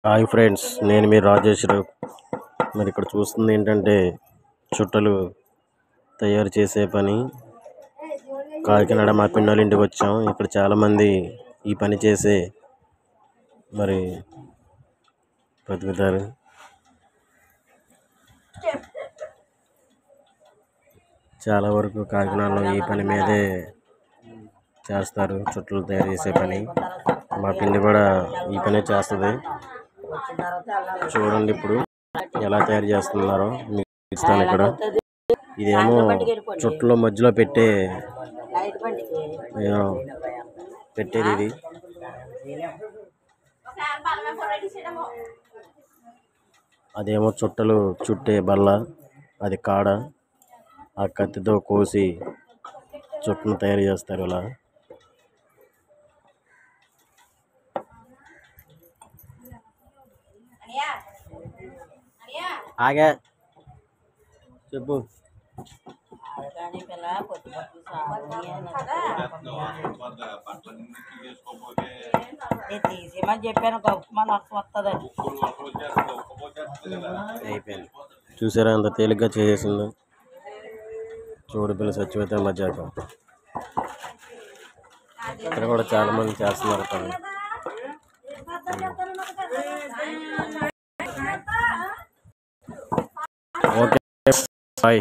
Hi friends, నేను మీ రాజేశ్వరు. మరి ఇక్కడ చూస్తుంది ఏంటంటే చుట్టలు తయారు చేసే పని. కాకినాడ మా పిన్నోళ్ళ ఇంటికి వచ్చాం. ఇక్కడ చాలామంది ఈ పని చేసే మరి బతుకుతారు. చాలా వరకు కాకినాడలో ఈ పని మీదే చేస్తారు, చుట్టలు తయారు చేసే పని. మా పిన్ని కూడా ఈ పనే చేస్తుంది. చూడండి ఇప్పుడు ఎలా తయారు చేస్తున్నారో మీకు ఇస్తాను. ఇక్కడ ఇదేమో చుట్టలో మధ్యలో పెట్టేది ఇది. అదేమో చుట్టలు చుట్టే బల్ల, అది కాడ. ఆ కత్తితో కోసి చుట్టను తయారు చేస్తారు ఇలా. ఆగా చెప్పు. అయిపోయింది. చూసారా అంత తేలిగ్గా చేసేసిందో. చూడు పిల్ల సత్యవతి మధ్యాహ్నం. ఇక్కడ కూడా చాలా మంది చేస్తున్నారు పని. Okay bye.